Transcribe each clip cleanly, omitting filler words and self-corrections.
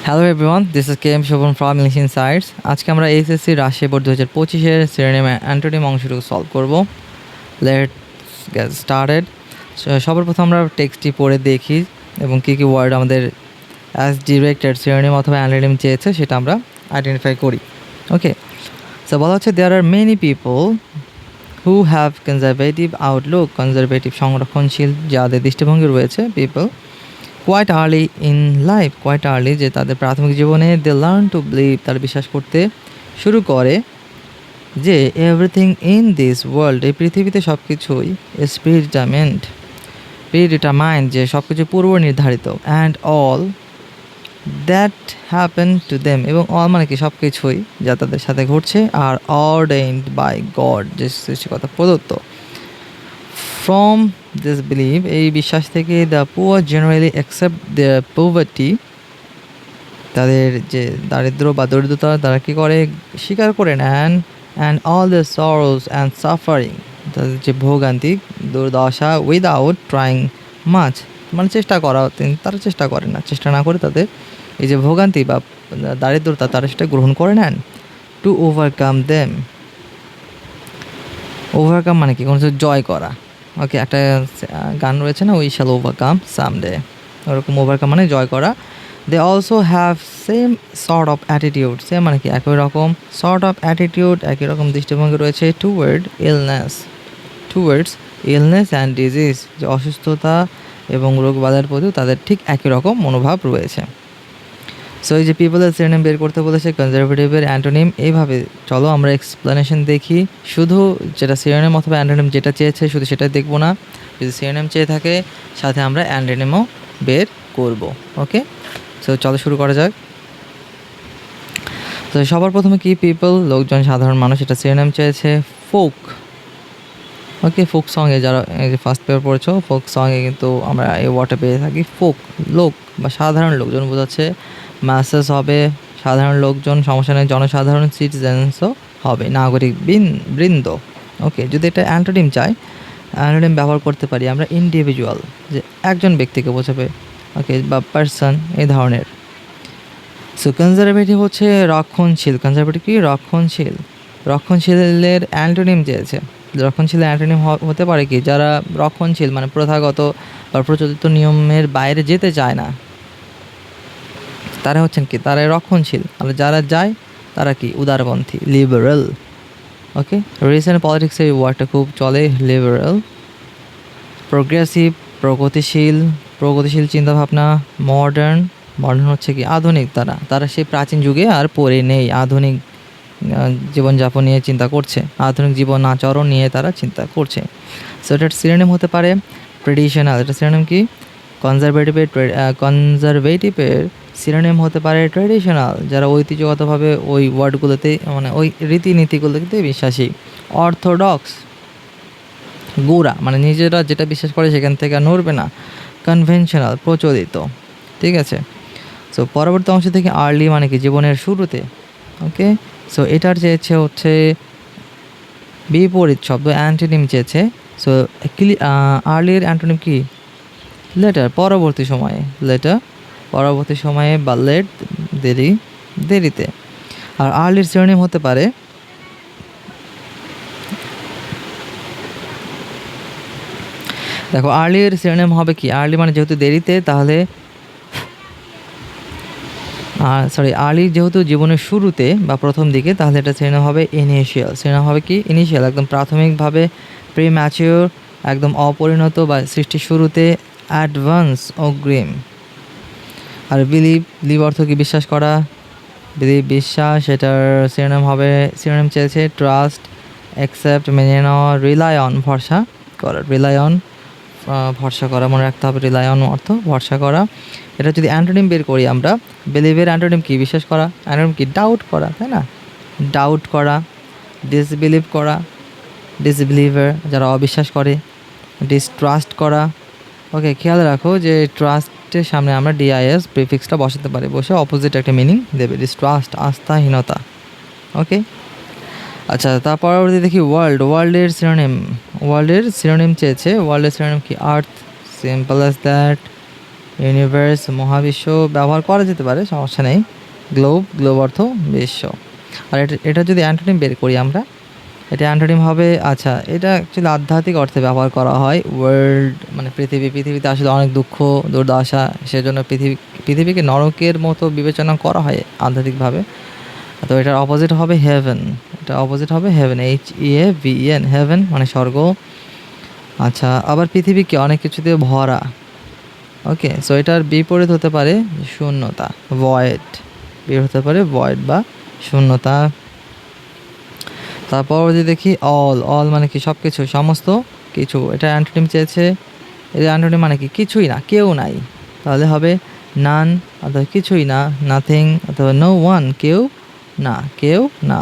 Hello everyone, this is KM Shovon from English Insights. আজকে আমরা HSC Rajshahi board 2025-এর synonym antonym অংশটুকু সলভ করব। Let's get started. সবার প্রথম আমরা টেক্সটটি পড়ে দেখি এবং কী কী ওয়ার্ড আমাদের অ্যাজ ডিরেক্টেড সিনোনিম অথবা অ্যান্টোনিম চেয়েছে সেটা আমরা আইডেন্টিফাই করি। ওকে, সো বলা হচ্ছে there are many people who have conservative outlook, conservative সংরক্ষণশীল যাদের দৃষ্টিভঙ্গি রয়েছে people quite early in life, quite early যে তাদের প্রাথমিক জীবনে দে লার্ন টু বিলিভ, তারা বিশ্বাস করতে শুরু করে যে এভরিথিং ইন দিস ওয়ার্ল্ড, এই পৃথিবীতে সব কিছুই প্রিডিটারমাইন্ড, যে সব কিছু পূর্ব নির্ধারিত, and all that happen to them, এবং অল মানে কি সব কিছুই যা তাদের সাথে ঘটছে, আর অর্ডেইনড বাই গড, যে সৃষ্টিকর্তা প্রদত্ত। ফ্রম দিস বিলিভ, এই বিশ্বাস থেকে the poor generally accept their poverty, তাদের যে দারিদ্র বা দরিদ্রতা তারা কী করে স্বীকার করে নেন, and all the sorrows and suffering, তাদের যে ভোগান্তি দুর্দশা, উইদাউট ট্রাইং মাচ, মানে চেষ্টা করা তারা চেষ্টা করে না, চেষ্টা না করে তাদের এই যে ভোগান্তি বা দারিদ্রতা তারা সেটা গ্রহণ করে নেন। টু ওভারকাম দেম, ওভারকাম মানে কি কোনো কিছু জয় করা। ওকে, একটা গান রয়েছে না, উই শ্যাল ওভারকাম সামডে, ওরকম ওভারকাম মানে জয় করা। They also have same sort of attitude, same মানে কি একই রকম, সর্ট অফ অ্যাটিটিউড একই রকম দৃষ্টিভঙ্গি রয়েছে টুয়ার্ডস ইলনেস অ্যান্ড ডিজিজ, যে অসুস্থতা এবং রোগ বাধার প্রতিও তাদের ঠিক একই রকম মনোভাব রয়েছে। সো এই যে পিপলের সিনোনিম বের করতে বলেছে কনজারভেটিভের অ্যান্টোনিম, এইভাবে চলো আমরা এক্সপ্লেনেশন দেখি। শুধু যেটা সিনোনিম অথবা অ্যান্টোনিম যেটা চেয়েছে শুধু সেটাই দেখবো না, যদি সিনোনিম চেয়ে থাকে সাথে আমরা অ্যান্টোনিমও বের করব। ওকে, সো চলো শুরু করা যাক। তো সবার প্রথমে কি পিপল, লোকজন, সাধারণ মানুষ, এটা সিনোনিম চেয়েছে ফোক। ওকে, ফোক সঙ্গে যারা এই যে ফার্স্ট পেপার পড়েছো, ফোক সঙ্গে কিন্তু আমরা এই ওয়ার্ডটা পেয়ে থাকি। ফোক লোক বা সাধারণ লোকজন বোঝাচ্ছে, ম্যাসেস হবে সাধারণ লোকজন, সমস্যা নেই, জনসাধারণ সিটিজেন্সও হবে, নাগরিক বৃন্দ। ওকে, যদি এটা অ্যান্টোনিম চাই, অ্যান্টোনিম ব্যবহার করতে পারি আমরা ইন্ডিভিজুয়াল, যে একজন ব্যক্তিকে বোঝাবে, ওকে, বা পার্সন এই ধরনের। সো কনজারভেটিভ হচ্ছে রক্ষণশীল, কনজারভেটিভ কি রক্ষণশীল, রক্ষণশীলের অ্যান্টোনিম চেয়েছে। রক্ষণশীলের অ্যান্টোনিম হতে পারে কি যারা রক্ষণশীল মানে প্রথাগত বা প্রচলিত নিয়মের বাইরে যেতে চায় না, তারা হচ্ছেন কি তারা রক্ষণশীল। আর যারা যায় তারা কি উদারপন্থী, লিবারেল। ওকে, রিসেন্ট পলিটিক্সে এই ওয়ার্ডটা খুব চলে, লিবারেল। প্রোগ্রেসিভ প্রগতিশীল চিন্তাভাবনা। মডার্ন হচ্ছে কি আধুনিক, তারা সেই প্রাচীন যুগে আর পড়ে নেই, আধুনিক জীবনযাপন নিয়ে চিন্তা করছে, আধুনিক জীবন আচরণ নিয়ে তারা চিন্তা করছে। সো এটার সিনোনিম হতে পারে ট্রেডিশনাল, এটা সিনোনিম কি কনজারভেটিভের সিনোনিম হতে পারে ট্রেডিশনাল, যারা ঐতিহ্যগতভাবে ওই ওয়ার্ডগুলোতে মানে ওই রীতিনীতিগুলোতে বিশ্বাসী। অর্থোডক্স, গোড়া মানে নিজেরা যেটা বিশ্বাস করে সেখান থেকে আর নড়বে না। কনভেনশনাল, প্রচলিত। ঠিক আছে, সো পরবর্তী অংশ থেকে আর্লি মানে কি জীবনের শুরুতে। ওকে, সো এটার চেয়েছে হচ্ছে বিপরীত শব্দ, অ্যান্টোনিম চেয়েছে। সো আর্লির অ্যান্টোনিম কি লেটার, পরবর্তী সময়ে, পরবর্তী সময়ে বা লেট, দেরিতে। আর আর্লির সিনোনিম হতে পারে দেখো, আর্লির সিনোনিম হবে কি, আর্লি মানে যেহেতু দেরিতে, তাহলে আর্লি যেহেতু জীবনের শুরুতে বা প্রথম দিকে, তাহলে এটা সিনোনিম হবে ইনিশিয়াল। সিনোনিম হবে কি ইনিশিয়াল, একদম প্রাথমিকভাবে, প্রিম্যাচিওর একদম অপরিণত বা সৃষ্টির শুরুতে, অ্যাডভান্স অগ্রিম। আর বিলিভ অর্থ কি বিশ্বাস করা, বিশ্বাস, সেটার সিনোনিম চেয়েছে ট্রাস্ট, অ্যাকসেপ্ট মেনে নেওয়া, রিলাই অন ভরসা করা, ভরসা করা মনে রাখতে হবে, রিলাই অন অর্থ ভরসা করা। এটা যদি অ্যান্টোনিম বের করি আমরা, বিলিভের অ্যান্টোনিম কি বিশ্বাস করা, অ্যান্টোনিম কি ডাউট করা, তাই না, ডাউট করা। ডিসবিলিভ করা, ডিসবিলিভার যারা অবিশ্বাস করে। ডিস্ট্রাস্ট করা। ওকে, খেয়াল রাখো যে ট্রাস্টের সামনে আমরা ডিআইএস প্রিফিক্সটা বসাতে পারি, বসে অপোজিট একটা মিনিং দেবে, ডিস্ট্রাস্ট আস্থাহীনতা। ওকে, আচ্ছা, তার পরবর্তী দেখি ওয়ার্ল্ডের সিনোনিম চেয়েছে। ওয়ার্ল্ডের সিনোনিম কি আর্থ, সিম্পল অ্যাজ দ্যাট। ইউনিভার্স মহাবিশ্ব ব্যবহার করা যেতে পারে, সমস্যা নেই। গ্লোব, গ্লোব অর্থ বিশ্ব। আর এটা যদি অ্যান্টোনিম বের করি আমরা, এটা অ্যান্টোনিম হবে, আচ্ছা এটা অ্যাকচুয়ালি আধ্যাত্মিক অর্থে ব্যবহার করা হয়। ওয়ার্ল্ড মানে পৃথিবীতে আসলে অনেক দুঃখ দুর্দশা, সেজন্য পৃথিবীকে নরকের মতো বিবেচনা করা হয় আধ্যাত্মিকভাবে। তো এটার অপোজিট হবে হেভেন, এটা অপোজিট হবে হেভেন, HEAVEN, হেভেন মানে স্বর্গ। আচ্ছা, আবার পৃথিবীকে অনেক কিছু দিয়ে ভরা। ওকে, সো এটার বিপরীত হতে পারে শূন্যতা, ভয়েড। বিপরীত হতে পারে ভয়েড বা শূন্যতা। তারপর যদি দেখি অল মানে কি সব কিছু, সমস্ত কিছু। এটা অ্যান্টোনিম চেয়েছে। এটা অ্যান্টোনিম মানে কি কিছুই না, কেউ নাই। তাহলে হবে নান অথবা কিছুই না, নাথিং অথবা নো ওয়ান, কেউ না।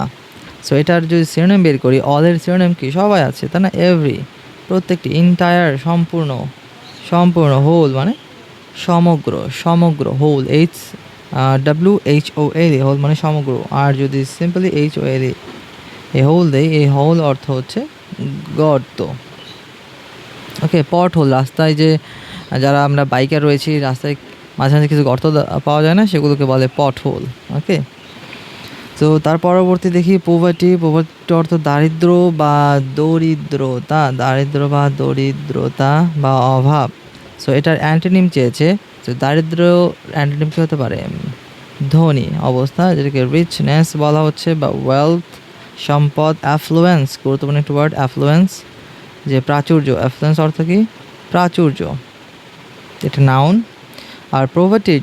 সো এটার যদি সিনোনিম বের করি, অলের সিনোনিম কি সবাই আছে, তাই না? এভরি, প্রত্যেকটি, ইন্টায়ার সম্পূর্ণ, হোল মানে সমগ্র, হোল, WHOL, হোল মানে সমগ্র। আর যদি সিম্পলি HOL এই হোল দেই, এই হোল অর্থ হচ্ছে গর্ত। ওকে, পট হোল, রাস্তায় যে যারা আমরা বাইকার রয়েছি, রাস্তায় মাঝে মাঝে কিছু গর্ত পাওয়া যায় না, সেগুলোকে বলে পট হোল। ওকে, তো তার পরবর্তী দেখি পোভার্টি অর্থ দারিদ্র বা দরিদ্রতা বা অভাব। সো এটার অ্যান্টোনিম চেয়েছে। তো দারিদ্র অ্যান্টোনিম কী হতে পারে? ধনী অবস্থা, যেটাকে রিচনেস বলা হচ্ছে, বা ওয়েলথ, সম্পদ। অ্যাফ্লুয়েন্স, গুরুত্বপূর্ণ একটি ওয়ার্ড, অ্যাফ্লুয়েন্স, যে প্রাচুর্য। অ্যাফ্লুয়েন্স অর্থ কি? প্রাচুর্য, এটা নাউন। আর প্রপার্টির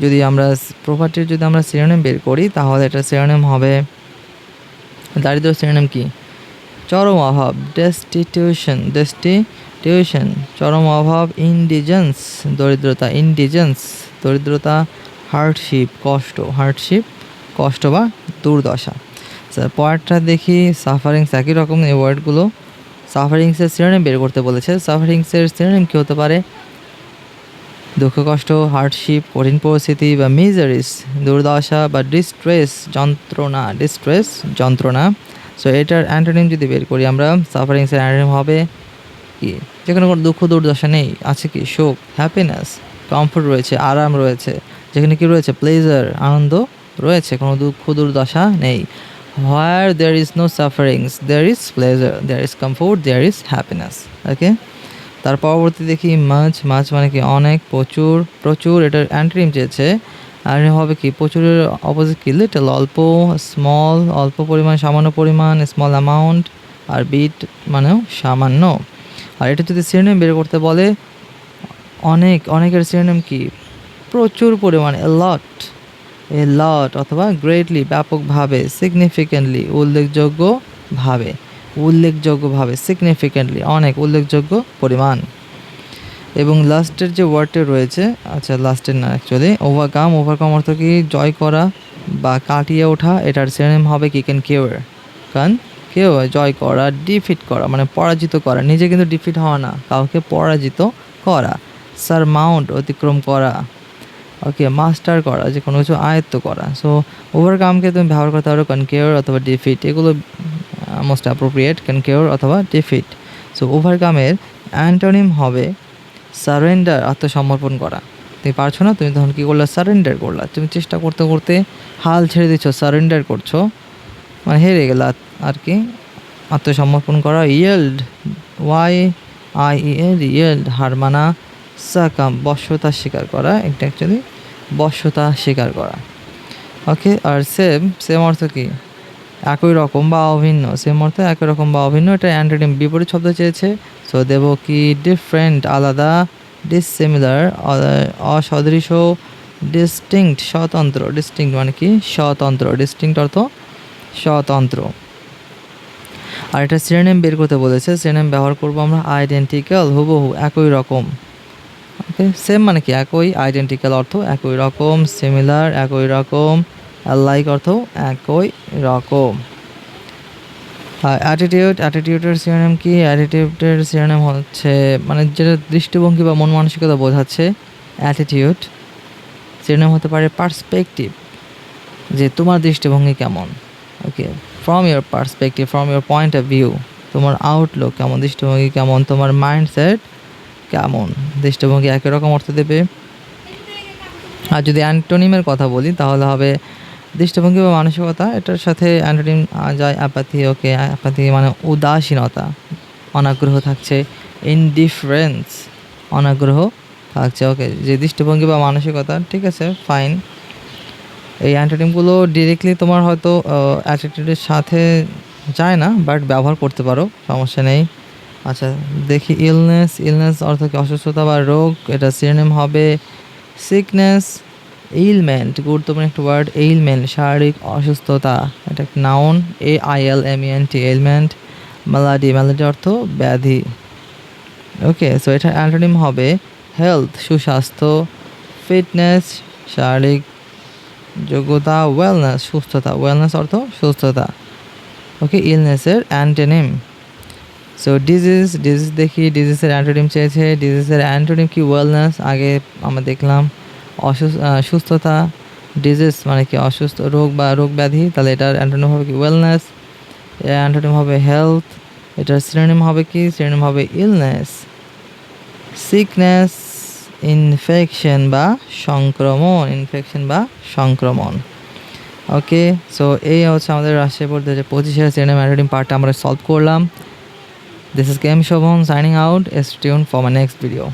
যদি আমরা সিনোনিম বের করি, তাহলে এটা সিনোনিম হবে, দারিদ্র সিনোনিম কি? চরম অভাব, ডেস্টিটিউশন, চরম অভাব। দরিদ্রতা। কষ্ট বা দুর্দশা। পরেরটা দেখি সাফারিংস, একই রকম এই ওয়ার্ডগুলো। সাফারিংসের সিনোনিম বের করতে বলেছে। সাফারিংসের সিনোনিম কী হতে পারে? দুঃখ, কষ্ট, হার্ডশিপ, কঠিন পরিস্থিতি, বা মিজারিস, দুর্দশা, বা যন্ত্রণা। সো এটার অ্যান্টোনিম যদি বের করি আমরা, সাফারিংসের অ্যান্টোনিম হবে কি? যেখানে কোনো দুঃখ দুর্দশা নেই, আছে কি? সুখ, হ্যাপিনেস, কমফোর্ট রয়েছে, আরাম রয়েছে। যেখানে কি রয়েছে? প্লেজার, আনন্দ রয়েছে, কোনো দুঃখ দুর্দশা নেই। Where there is no sufferings there is pleasure, there is comfort, there is happiness. Okay, তার পরবর্তী দেখি মাছ মানে কি? অনেক, প্রচুর। এটার অ্যান্টোনিম চেয়েছে। আর হবে কি? প্রচুরের অপোজিট কি? লিটল, অল্প। স্মল, অল্প পরিমাণ, সামান্য পরিমাণ, স্মল অ্যামাউন্ট। আর বিট মানেও সামান্য। আর এটা যদি সিনোনিম বের করতে বলে, অনেকের সিনোনিম কি? প্রচুর পরিমাণে, এ লট, অথবা গ্রেটলি, ব্যাপকভাবে। সিগনিফিক্যান্টলি, উল্লেখযোগ্যভাবে, সিগনিফিক্যান্টলি, অনেক, উল্লেখযোগ্য পরিমাণ। এবং লাস্টের যে ওয়ার্ডটা রয়েছে, আচ্ছা লাস্টের না অ্যাকচুয়ালি, ওভারকাম অর্থ কি? জয় করা বা কাটিয়ে ওঠা। এটার সিনোনিম হবে কি? জয় করা। ডিফিট করা মানে পরাজিত করা, নিজে কিন্তু ডিফিট হওয়া না, কাউকে পরাজিত করা। সারমাউন্ট, অতিক্রম করা। ওকে, মাস্টার করা, যে কোনো কিছু আয়ত্ত করা। সো ওভারকামকে তুমি ব্যবহার করতে পারো কনকিউর অথবা ডিফিট, এগুলো মোস্ট অ্যাপ্রোপ্রিয়েট, কনকিউর অথবা ডিফিট। সো ওভারকামের অ্যান্টোনিম হবে সারেন্ডার, আত্মসমর্পণ করা। তুমি পারছো না, তুমি তখন কী করলা? সারেন্ডার করলা। তুমি চেষ্টা করতে করতে হাল ছেড়ে দিচ্ছ, সারেন্ডার করছো, মানে হেরে গেলা আর কি। আত্মসমর্পণ করা। ইয়েল্ড, YIELD, হার মানা। সাকাম, বশ্যতা স্বীকার করা, এটা অ্যাকচুয়ালি বশ্যতা স্বীকার করা। ওকে, আর সেম অর্থ কি? একই রকম বা অভিন্ন। সেম অর্থ একই রকম বা অভিন্ন। এটা অ্যান্টোনিম বিপরীত শব্দ চেয়েছে। সো দেব কি? ডিফারেন্ট, আলাদা। ডিসিমিলার, অসদৃশ। ডিস্টিংক্ট, স্বতন্ত্র। ডিস্টিংক্ট মানে কি? স্বতন্ত্র। ডিস্টিংক্ট অর্থ স্বতন্ত্র। আর এটা সিনোনিম বের করতে বলেছে। সিনোনিম ব্যবহার করবো আমরা আইডেন্টিক্যাল, হুবহু, একই রকম। ওকে, সেম মানে কি? একই। আইডেন্টিক্যাল অর্থ একই রকম। সিমিলার, একই রকম। লাইক অর্থ একই রকম। আর অ্যাটিটিউডের সিনোনিম কি? অ্যাটিটিউডের সিনোনিম হচ্ছে মানে যেটা দৃষ্টিভঙ্গি বা মন মানসিকতা বোঝাচ্ছে, অ্যাটিটিউড। সিনোনিম হতে পারে পার্সপেক্টিভ, যে তোমার দৃষ্টিভঙ্গি কেমন। Okay, from your perspective, from your point of view, তোমার আউটলুক কেমন, দৃষ্টিভঙ্গি কেমন, তোমার মাইন্ডসেট কেমন। দৃষ্টিভঙ্গি একই রকম অর্থ দেবে। আর যদি অ্যান্টোনিমের কথা বলি তাহলে হবে দৃষ্টিভঙ্গি বা মানসিকতা, এটার সাথে অ্যান্টোনিম যায় অ্যাপাথি। ওকে, অ্যাপাথি মানে উদাসীনতা, অনাগ্রহ থাকছে। ইনডিফারেন্স, অনাগ্রহ থাকছে। ওকে, যে দৃষ্টিভঙ্গি বা মানসিকতা, ঠিক আছে, ফাইন। এই অ্যান্টোনিমগুলো ডিরেক্টলি তোমার হয়তো অ্যাটিটিউডের সাথে যায় না, বাট ব্যবহার করতে পারো, সমস্যা নেই। আচ্ছা দেখি, ইলনেস, ইলনেস অর্থ কি অসুস্থতা বা রোগ, এটা সিনোনিম হবে সিকনেস। এইলমেন্ট, গুরুত্বপূর্ণ একটা ওয়ার্ড, এইলমেন্ট শারীরিক অসুস্থতা, এটা একটা নাউন, AILMENT, এইলমেন্ট। ম্যালাডি, ম্যালাডি অর্থ ব্যাধি। ওকে, সো এটা অ্যান্টোনিম হবে হেলথ, সুস্বাস্থ্য। ফিটনেস, শারীরিক যোগ্যতা। ওয়েলনেস, সুস্থতা, ওয়েলনেস অর্থ সুস্থতা। ওকে, ইলনেসের অ্যান্টোনিম। সো ডিজিজ, ডিজিজ দেখি, ডিজিজের অ্যান্টোনিম চেয়েছে। ডিজিজের অ্যান্টোনিম কি? ওয়েলনেস, আগে আমরা দেখলাম। সুস্থতা, ডিজিজ মানে কি? অসুস্থ, রোগ বা রোগ ব্যাধি, তাহলে এটার অ্যান্টোনিম হবে কি? ওয়েলনেস। এর অ্যান্টোনিম হবে হেলথ। এটার সিনোনিম হবে কি? সিনোনিম হবে ইলনেস। সিকনেস, ইনফেকশন বা সংক্রমণ, ইনফেকশন বা সংক্রমণ। ওকে, সো এই হচ্ছে আমাদের রাজশাহী বোর্ড 2025-এর সিনোনিম অ্যান্টোনিম পার্টটা আমরা সলভ করলাম। This is KM Shobhan signing out. Stay tuned for my next video.